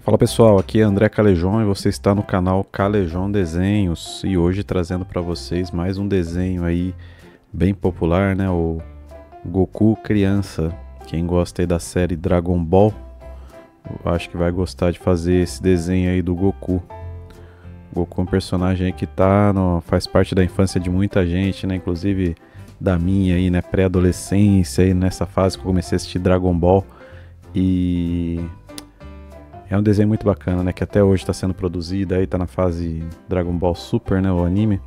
Fala pessoal, aqui é André Calejon e você está no canal Calejon Desenhos e hoje trazendo para vocês mais um desenho aí bem popular, né? O Goku criança. Quem gosta aí da série Dragon Ball, eu acho que vai gostar de fazer esse desenho aí do Goku. O Goku é um personagem aí que faz parte da infância de muita gente, né? Inclusive da minha aí, né? Pré-adolescência aí nessa fase que eu comecei a assistir Dragon Ball e é um desenho muito bacana, né? Que até hoje está sendo produzido, aí tá na fase Dragon Ball Super, né? O anime.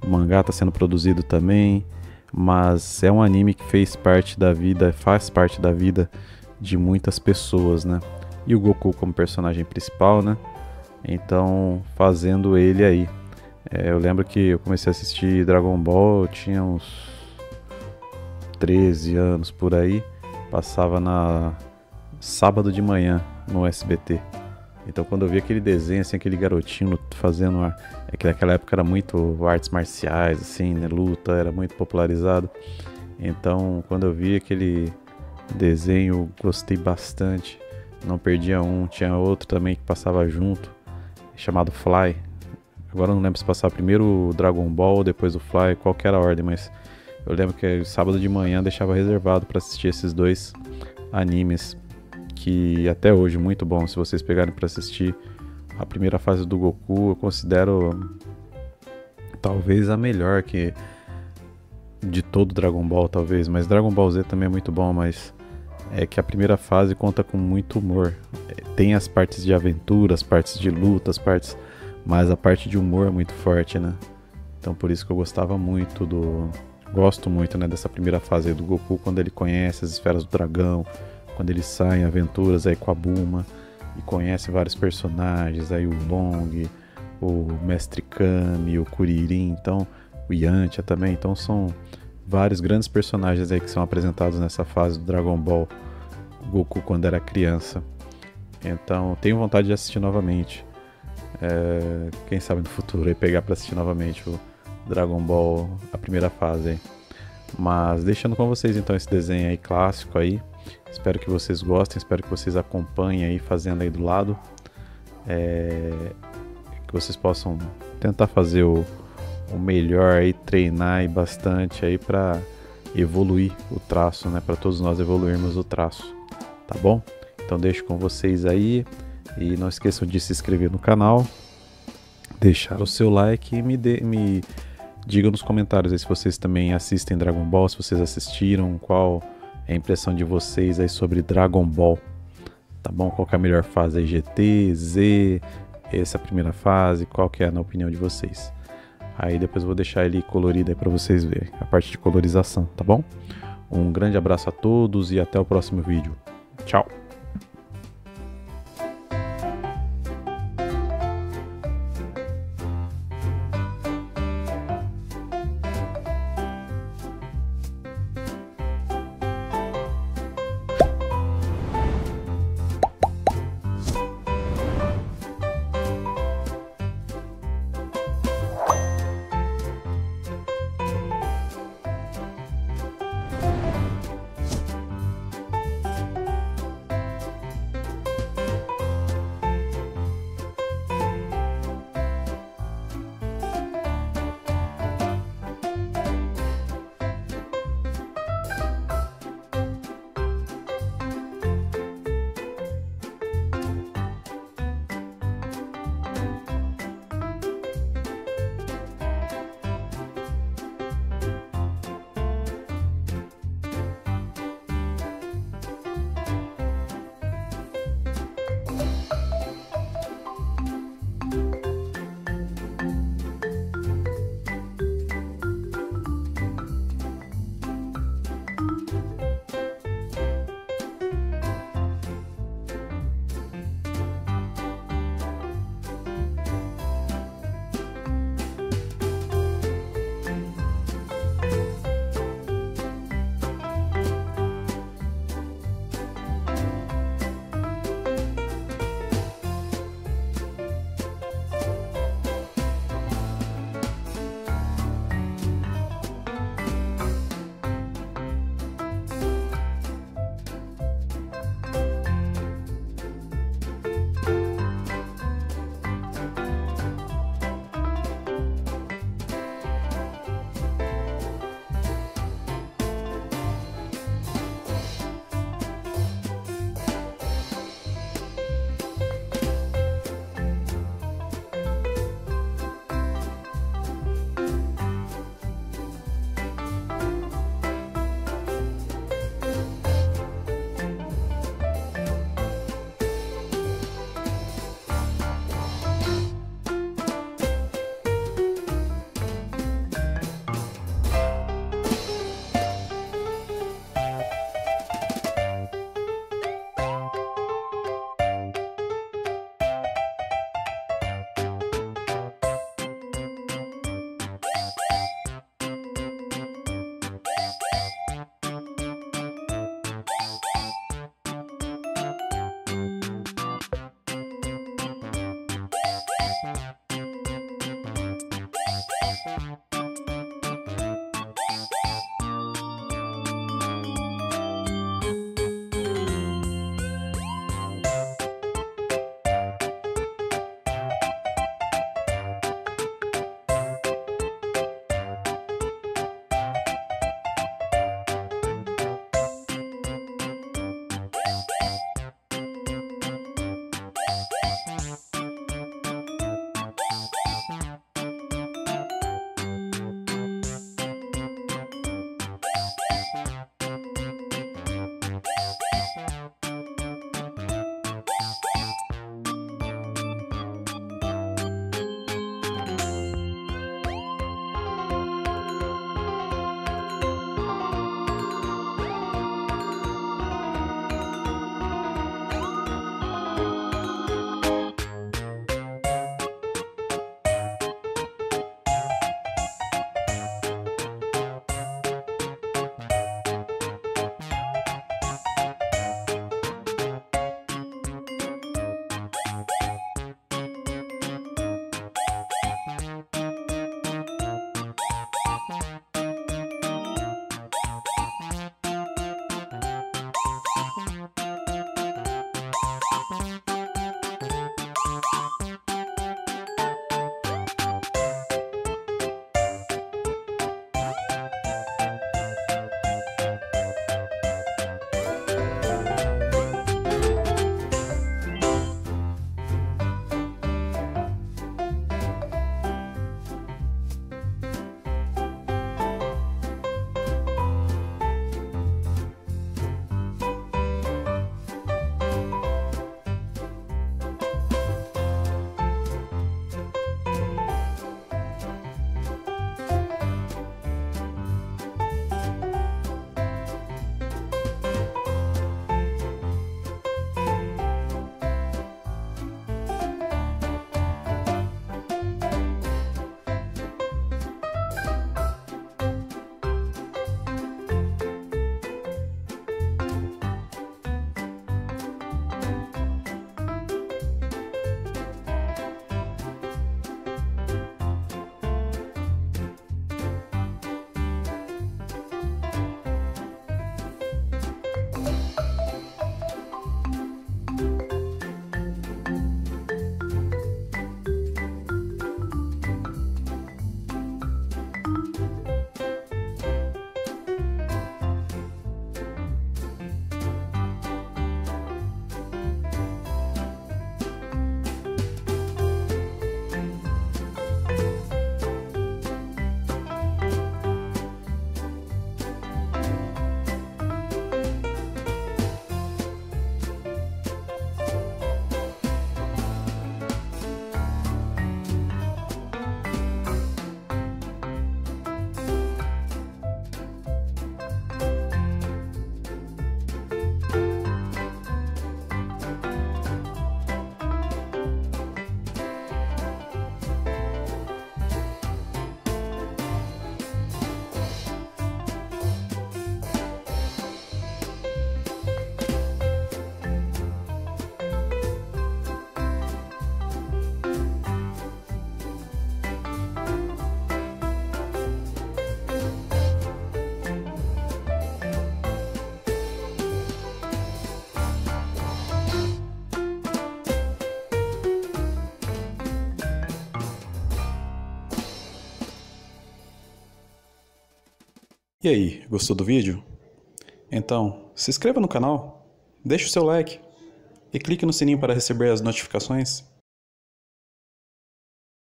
O mangá está sendo produzido também. Mas é um anime que faz parte da vida de muitas pessoas, né? E o Goku como personagem principal, né? Então, fazendo ele aí. Eu lembro que eu comecei a assistir Dragon Ball, eu tinha uns 13 anos por aí. Passava na sábado de manhã no SBT. Então quando eu vi aquele desenho, assim, aquele garotinho fazendo é que naquela época era muito artes marciais, assim, né, luta, era muito popularizado. Então quando eu vi aquele desenho, eu gostei bastante. Não perdia um, tinha outro também que passava junto, chamado Fly. Agora eu não lembro se passava primeiro o Dragon Ball, depois o Fly, qual que era a ordem, mas eu lembro que sábado de manhã deixava reservado para assistir esses dois animes. Que até hoje muito bom. Se vocês pegarem para assistir a primeira fase do Goku, eu considero talvez a melhor que de todo Dragon Ball, talvez, mas Dragon Ball Z também é muito bom, mas é que a primeira fase conta com muito humor. Tem as partes de aventura, as partes de luta, mas a parte de humor é muito forte, né? Então por isso que eu gosto muito, né, dessa primeira fase aí do Goku, quando ele conhece as esferas do dragão, quando ele sai em aventuras aí com a Bulma e conhece vários personagens, aí o Long, o Mestre Kami, o Kuririn, então o Yantia também, então são vários grandes personagens aí que são apresentados nessa fase do Dragon Ball Goku quando era criança. Então tenho vontade de assistir novamente, quem sabe no futuro aí pegar para assistir novamente o Dragon Ball, a primeira fase aí. Mas deixando com vocês então esse desenho aí clássico aí. Espero que vocês gostem, espero que vocês acompanhem aí fazendo aí do lado. Que vocês possam tentar fazer o melhor aí, treinar aí bastante aí para evoluir o traço, né? Para todos nós evoluirmos o traço, tá bom? Então deixo com vocês aí e não esqueçam de se inscrever no canal, deixar o seu like e me digam nos comentários aí se vocês também assistem Dragon Ball, se vocês assistiram, qual é a impressão de vocês aí sobre Dragon Ball, tá bom? Qual que é a melhor fase aí, GT, Z, essa primeira fase, qual que é na opinião de vocês? Aí depois eu vou deixar ele colorido aí pra vocês verem, a parte de colorização, tá bom? Um grande abraço a todos e até o próximo vídeo. Tchau! E aí, gostou do vídeo? Então, se inscreva no canal, deixe o seu like e clique no sininho para receber as notificações.